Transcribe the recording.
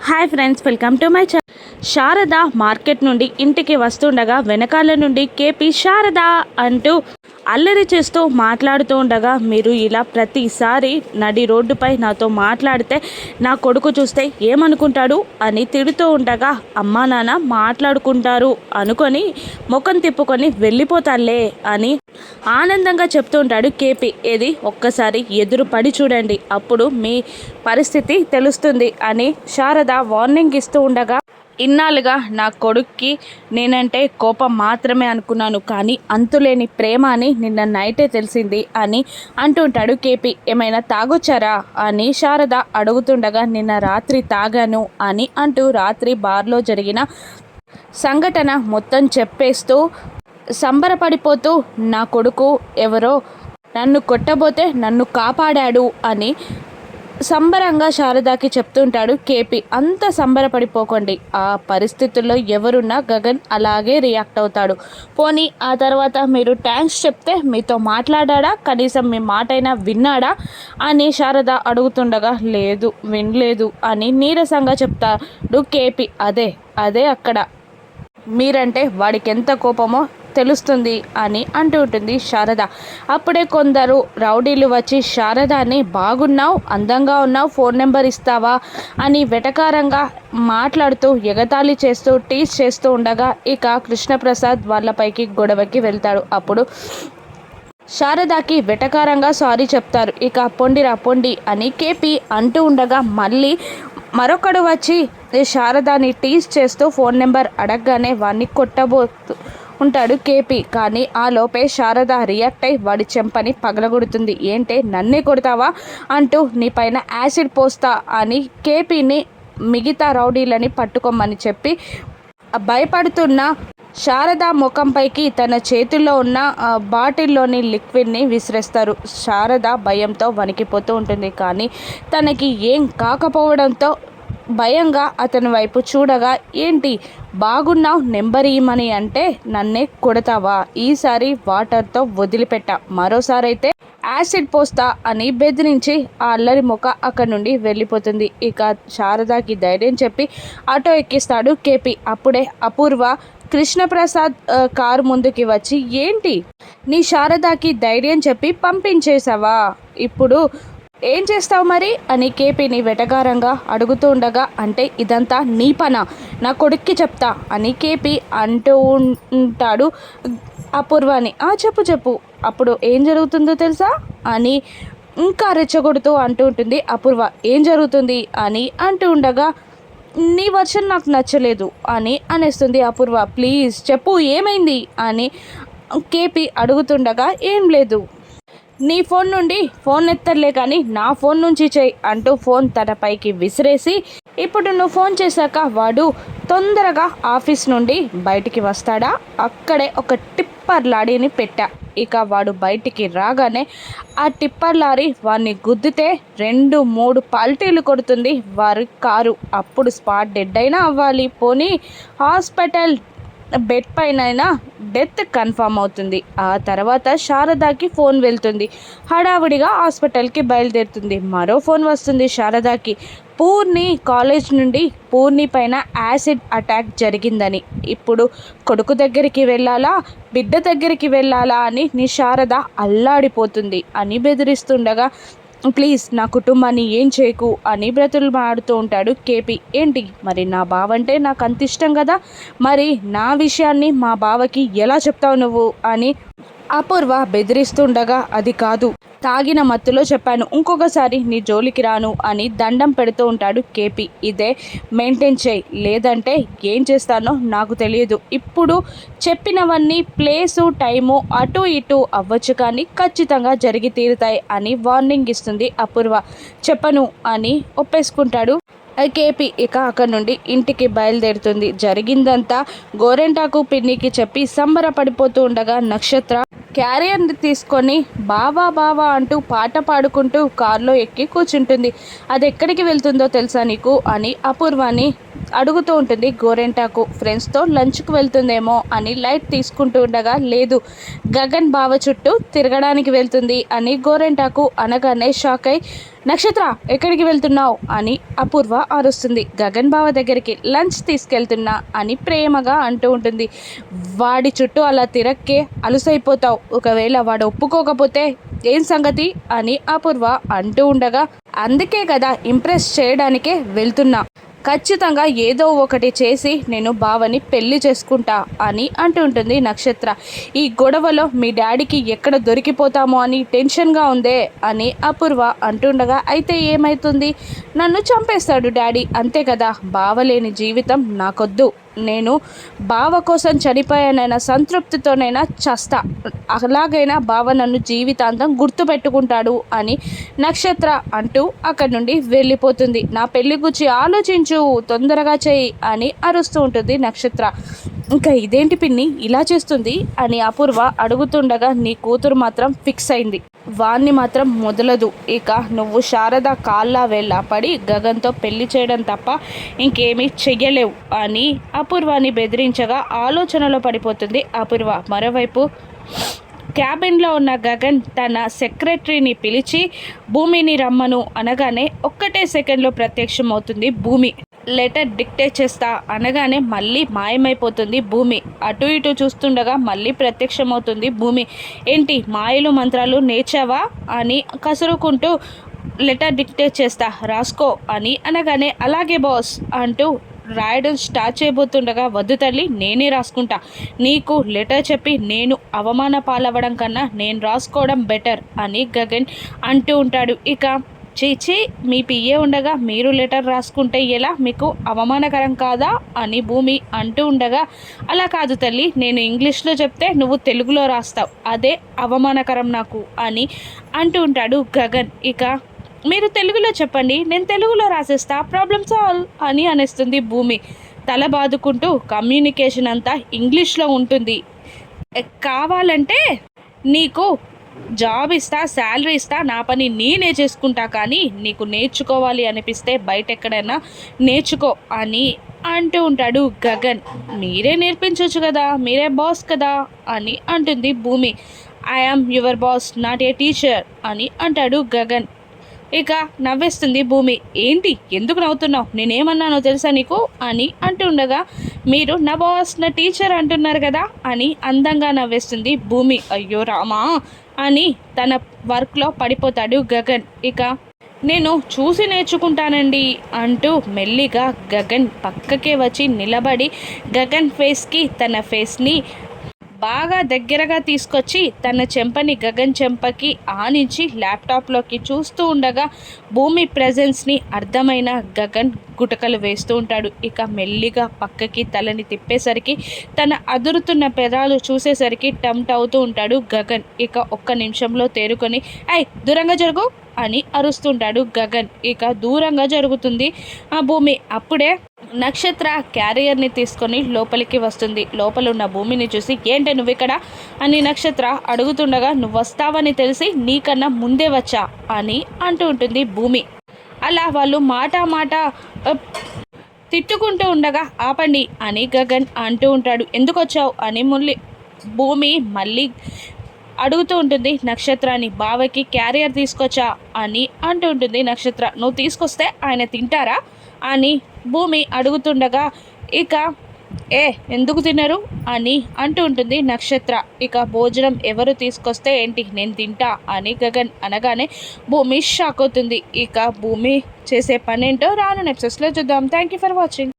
Hi friends, welcome to my channel. Sharada market నుండి ఇంటికి వస్తుండగా వెనకాల నుండి కేపీ శారద అంటూ అల్లరి చేస్తూ మాట్లాడుతూ ఉండగా, మీరు ఇలా ప్రతిసారి నడి రోడ్డుపై నాతో మాట్లాడితే నా కొడుకు చూస్తే ఏమనుకుంటాడు అని తిడుతూ ఉండగా, అమ్మా నాన్న మాట్లాడుకుంటారు అనుకొని ముఖం తిప్పుకొని వెళ్ళిపోతాలే అని ఆనందంగా చెప్తూ ఉంటాడు కేపీ. ఏది ఒక్కసారి ఎదురు పడి చూడండి, అప్పుడు మీ పరిస్థితి తెలుస్తుంది అని శారద వార్నింగ్ ఇస్తూ ఉండగా, ఇన్నాళ్ళుగా నా కొడుక్కి నేనంటే కోపం మాత్రమే అనుకున్నాను, కానీ అంతులేని ప్రేమ అని నిన్న నైటే తెలిసింది అని అంటుంటాడు కేపీ. ఏమైనా తాగొచ్చారా అని శారద అడుగుతుండగా, నిన్న రాత్రి తాగాను అని అంటూ రాత్రి బార్లో జరిగిన సంఘటన మొత్తం చెప్పేస్తూ సంబరపడిపోతూ, నా కొడుకు ఎవరో నన్ను కొట్టబోతే నన్ను కాపాడాడు అని సంబరంగా శారదాకి చెప్తుంటాడు కేపీ. అంత సంబరపడిపోకండి, ఆ పరిస్థితుల్లో ఎవరున్నా గగన్ అలాగే రియాక్ట్ అవుతాడు. పోనీ ఆ తర్వాత మీరు థ్యాంక్స్ చెప్తే మీతో మాట్లాడా, కనీసం మీ మాటైనా విన్నాడా అని శారద అడుగుతుండగా, లేదు వినలేదు అని నీరసంగా చెప్తాడు కేపీ. అదే అక్కడ మీరంటే వాడికి ఎంత కోపమో తెలుస్తుంది అని అంటూ ఉంటుంది శారద. అప్పుడే కొందరు రౌడీలు వచ్చి శారదాని, బాగున్నావు, అందంగా ఉన్నావు, ఫోన్ నెంబర్ ఇస్తావా అని వెటకారంగా మాట్లాడుతూ ఎగతాళి చేస్తూ టీస్ చేస్తూ ఉండగా, ఇక కృష్ణప్రసాద్ వాళ్ళపైకి గొడవకి వెళ్తాడు. అప్పుడు శారదాకి వెటకారంగా సారీ చెప్తారు. ఇక పొండి అని కేపీ అంటూ ఉండగా, మళ్ళీ మరొకడు వచ్చి శారదాని టీస్ చేస్తూ ఫోన్ నెంబర్ అడగగానే వాడిని కొట్టబోతూ ఉంటాడు కేపీ. కానీ ఆ లోపే శారద రియాక్ట్ అయి వాడి చెంపని పగలగొడుతుంది. ఏంటే నన్నే కొడతావా అంటూ నీ పైన యాసిడ్ పోస్తా అని కేపీని మిగతా రౌడీలని పట్టుకోమని చెప్పి భయపడుతున్న శారద ముఖంపైకి తన చేతుల్లో ఉన్న బాటిల్లోని లిక్విడ్ని విసిరేస్తారు. శారద భయంతో వణికిపోతూ ఉంటుంది. కానీ తనకి ఏం కాకపోవడంతో భయంగా అతని వైపు చూడగా, ఏంటి బాగున్నావు, నెంబర్ ఇమ్మని అంటే నన్నే కొడతావా, ఈసారి వాటర్తో వదిలిపెట్టా, మరోసారి అయితే యాసిడ్ పోస్తా అని బెదిరించి ఆ అల్లరి మొక్క అక్కడి నుండి వెళ్ళిపోతుంది. ఇక శారదాకి ధైర్యం చెప్పి ఆటో ఎక్కిస్తాడు కేపీ. అప్పుడే అపూర్వ కృష్ణప్రసాద్ కారు ముందుకి వచ్చి, ఏంటి నీ శారదాకి ధైర్యం చెప్పి పంపించేశావా, ఇప్పుడు ఏం చేస్తావు మరి అని కేపీని వెటకారంగా అడుగుతూ ఉండగా, అంటే ఇదంతా నీ పనా, నా కొడుక్కి చెప్తా అని కేపీ అంటూ ఉంటాడు అపూర్వని. చెప్పు అప్పుడు ఏం జరుగుతుందో తెలుసా అని ఇంకా రెచ్చగొడుతూ అంటూ ఉంటుంది అపూర్వ. ఏం జరుగుతుంది అని అంటూ ఉండగా, నీ వర్షన్ నాకు నచ్చలేదు అని అనేస్తుంది అపూర్వ. ప్లీజ్ చెప్పు ఏమైంది అని కేపీ అడుగుతుండగా, ఏం లేదు, నీ ఫోన్ నుండి ఫోన్ ఎత్తర్లే కానీ నా ఫోన్ నుంచి చేయి అంటూ ఫోన్ తన పైకి విసిరేసి, ఇప్పుడు నువ్వు ఫోన్ చేశాక వాడు తొందరగా ఆఫీస్ నుండి బయటికి వస్తాడా, అక్కడే ఒక టిప్పర్ లారీని పెట్టా, ఇక వాడు బయటికి రాగానే ఆ టిప్పర్ లారీ వాడిని గుద్దితే 2-3 పల్టీలు కొడుతుంది వారి కారు. అప్పుడు స్పాట్ డెడ్ అయినా అవ్వాలి, పోనీ హాస్పిటల్ బెడ్ పైన డెత్ కన్ఫర్మ్ అవుతుంది. ఆ తర్వాత శారదాకి ఫోన్ వెళ్తుంది. హడావుడిగా హాస్పిటల్కి బయలుదేరుతుంది. మరో ఫోన్ వస్తుంది శారదాకి, పూర్ణి కాలేజ్ నుండి పూర్ణి పైన యాసిడ్ అటాక్ జరిగిందని. ఇప్పుడు కొడుకు దగ్గరికి వెళ్ళాలా, బిడ్డ దగ్గరికి వెళ్ళాలా అని నీ శారద అల్లాడిపోతుంది అని బెదిరిస్తుండగా, ప్లీజ్ నా కుటుంబాన్ని ఏం చేయకు అని బ్రతులుమాడుతూ ఉంటాడు కేపీ. ఏంటి మరి నా బావ అంటే నాకు అంత ఇష్టం కదా, మరి నా విషయాన్ని మా బావకి ఎలా చెప్తావు నువ్వు అని అపూర్వ బెదిరిస్తుండగా, అది కాదు, తాగిన మత్తులో చెప్పాను, ఇంకొకసారి నీ జోలికి రాను అని దండం పెడుతూ ఉంటాడు కేపీ. ఇదే మెయింటైన్ చేయి, లేదంటే ఏం చేస్తానో నాకు తెలియదు. ఇప్పుడు చెప్పినవన్నీ ప్లేసు టైము అటు ఇటు అవ్వచ్చు, కానీ ఖచ్చితంగా జరిగి తీరుతాయి అని వార్నింగ్ ఇస్తుంది అపూర్వ. చెప్పను అని ఒప్పేసుకుంటాడు కేపీ. ఇక అక్కడి నుండి ఇంటికి బయలుదేరుతుంది. జరిగిందంతా గోరెంటాకు పిన్నికి చెప్పి సంబరపడిపోతూ ఉండగా, నక్షత్ర క్యారియర్ని తీసుకొని బావా అంటూ పాట పాడుకుంటూ కారులో ఎక్కి కూర్చుంటుంది. అది ఎక్కడికి వెళ్తుందో తెలుసా నీకు అని అపూర్వాని అడుగుతూ ఉంటుంది గోరెంటాకు. ఫ్రెండ్స్తో లంచ్కి వెళ్తుందేమో అని లైట్ తీసుకుంటూ ఉండగా, లేదు గగన్ బావ చుట్టూ తిరగడానికి వెళ్తుంది అని గోరెంటాకు అనగానే షాక్ అయి నక్షత్ర ఎక్కడికి వెళ్తున్నావు అని అపూర్వ అరుస్తుంది. గగన్ బావ దగ్గరికి లంచ్ తీసుకెళ్తున్నా అని ప్రేమగా అంటూ ఉంటుంది. వాడి చుట్టూ అలా తిరక్కే అలుసైపోతావు, ఒకవేళ వాడు ఒప్పుకోకపోతే ఏం సంగతి అని అపూర్వ అంటూ ఉండగా, అందుకే కదా ఇంప్రెస్ చేయడానికే వెళ్తున్నా, ఖచ్చితంగా ఏదో ఒకటి చేసి నేను బావని పెళ్లి చేసుకుంటా అని అంటూ ఉంటుంది నక్షత్ర. ఈ గొడవలో మీ డాడీకి ఎక్కడ దొరికిపోతామో అని టెన్షన్గా ఉందే అని అపూర్వ అంటుండగా, అయితే ఏమవుతుంది, నన్ను చంపేస్తాడు డాడీ, అంతే కదా, బావలేని జీవితం నాకొద్దు, నేను బావ కోసం చనిపోయానైనా సంతృప్తితోనైనా చస్తా, అలాగైనా బావ నన్ను జీవితాంతం గుర్తుపెట్టుకుంటాడు అని నక్షత్ర అంటూ అక్కడి నుండి వెళ్ళిపోతుంది. నా పెళ్లి గురించి ఆలోచించు, తొందరగా చేయి అని అరుస్తూ ఉంటుంది నక్షత్ర. ఇంకా ఇదేంటి పిన్ని ఇలా చేస్తుంది అని అపూర్వ అడుగుతుండగా, నీ కూతురు మాత్రం ఫిక్స్ అయింది, వాణ్ణి మాత్రం మొదలదు, ఇక నువ్వు శారద కాళ్ళ వేళ్ళ పడి గగన్తో పెళ్లి చేయడం తప్ప ఇంకేమీ చెయ్యలేవు అని అపూర్వాని బెదిరించగా ఆలోచనలో పడిపోతుంది అపూర్వ. మరోవైపు క్యాబిన్లో ఉన్న గగన్ తన సెక్రటరీని పిలిచి భూమిని రమ్మను అనగానే ఒక్కటే సెకండ్లో ప్రత్యక్షమవుతుంది భూమి. లెటర్ డిక్టేట్ చేస్తా అనగానే మళ్ళీ మాయమైపోతుంది భూమి. అటు ఇటు చూస్తుండగా మళ్ళీ ప్రత్యక్షమవుతుంది భూమి. ఏంటి మాయలు మంత్రాలు నేర్చావా అని కసురుకుంటూ, లెటర్ డిక్టేట్ చేస్తా రాసుకో అని అనగానే అలాగే బాస్ అంటూ రాయడం స్టార్ట్ చేయబోతుండగా, వద్దు తల్లి నేనే రాసుకుంటా, నీకు లెటర్ చెప్పి నేను అవమాన పాలవ్వడం కన్నా నేను రాసుకోవడం బెటర్ అని గగన్ అంటూ ఉంటాడు. ఇక చీచి, మీ పిఏ ఉండగా మీరు లెటర్ రాసుకుంటే ఎలా, మీకు అవమానకరం కాదా అని భూమి అంటూ ఉండగా, అలా కాదు తల్లి, నేను ఇంగ్లీష్లో చెప్తే నువ్వు తెలుగులో రాస్తావు, అదే అవమానకరం నాకు అని అంటూ ఉంటాడు గగన్. ఇక మీరు తెలుగులో చెప్పండి, నేను తెలుగులో రాసేస్తా, ప్రాబ్లమ్ సాల్వ్ అని అనేస్తుంది భూమి తల బాదుకుంటూ. కమ్యూనికేషన్ అంతా ఇంగ్లీష్లో ఉంటుంది, కావాలంటే నీకు జాబ్ ఇస్తా, శాలరీ ఇస్తా, నా పని నేనే చేసుకుంటా, కానీ నీకు నేర్చుకోవాలి అనిపిస్తే బయట ఎక్కడైనా నేర్చుకో అని అంటూ ఉంటాడు గగన్. మీరే నేర్పించవచ్చు కదా, మీరే బాస్ కదా అని అంటుంది భూమి. I am your boss, not a teacher అని అంటాడు గగన్. ఇక నవ్వేస్తుంది భూమి. ఏంటి ఎందుకు నవ్వుతున్నావు, నేనేమన్నానో తెలుసా నీకు అని అంటుండగా, మీరు నా బాస్ నా టీచర్ అంటున్నారు కదా అని అందంగా నవ్వేస్తుంది భూమి. అయ్యో రామా అని తన వర్క్లో పడిపోతాడు గగన్. ఇక నేను చూసి నేర్చుకుంటానండి అంటూ మెల్లిగా గగన్ పక్కకే వచ్చి నిలబడి గగన్ ఫేస్కి తన ఫేస్ని బాగా దగ్గరగా తీసుకొచ్చి తన చెంపని గగన్ చెంపకి ఆనించి ల్యాప్టాప్లోకి చూస్తూ ఉండగా భూమి ప్రెజెన్స్ని అర్థమైన గగన్ గుటకలు వేస్తూ ఉంటాడు. ఇక మెల్లిగా పక్కకి తలని తిప్పేసరికి తన అదురుతున్న పెదాలు చూసేసరికి టంప్ట్ అవుతూ ఉంటాడు గగన్. ఇక ఒక్క నిమిషంలో తేరుకొని ఐ దూరంగా జరుగు అని అరుస్తుంటాడు గగన్. ఇక దూరంగా జరుగుతుంది ఆ భూమి. అప్పుడే నక్షత్ర క్యారియర్ని తీసుకొని లోపలికి వస్తుంది. లోపల ఉన్న భూమిని చూసి ఏంటే నువ్వు ఇక్కడ అని నక్షత్ర అడుగుతుండగా, నువ్వు వస్తావని తెలిసి నీకన్నా ముందే వచ్చా అని అంటూ ఉంటుంది భూమి. అలా వాళ్ళు మాట తిట్టుకుంటూ ఉండగా ఆపండి అని గగన్ అంటూ ఉంటాడు. ఎందుకు వచ్చావు అని భూమి మళ్ళీ అడుగుతూ ఉంటుంది నక్షత్రాన్ని. బావకి క్యారియర్ తీసుకొచ్చా అని అంటూ ఉంటుంది నక్షత్ర. నువ్వు తీసుకొస్తే ఆయన తింటారా అని భూమి అడుగుతుండగా, ఇక ఎందుకు తినరు అని అంటూ ఉంటుంది నక్షత్ర. ఇక భోజనం ఎవరు తీసుకొస్తే ఏంటి నేను తింటా అని గగన్ అనగానే భూమి షాక్ అవుతుంది. ఇక భూమి చేసే పనేంటో రాను ఎపిసోడ్స్లో చూద్దాం. Thank you for watching.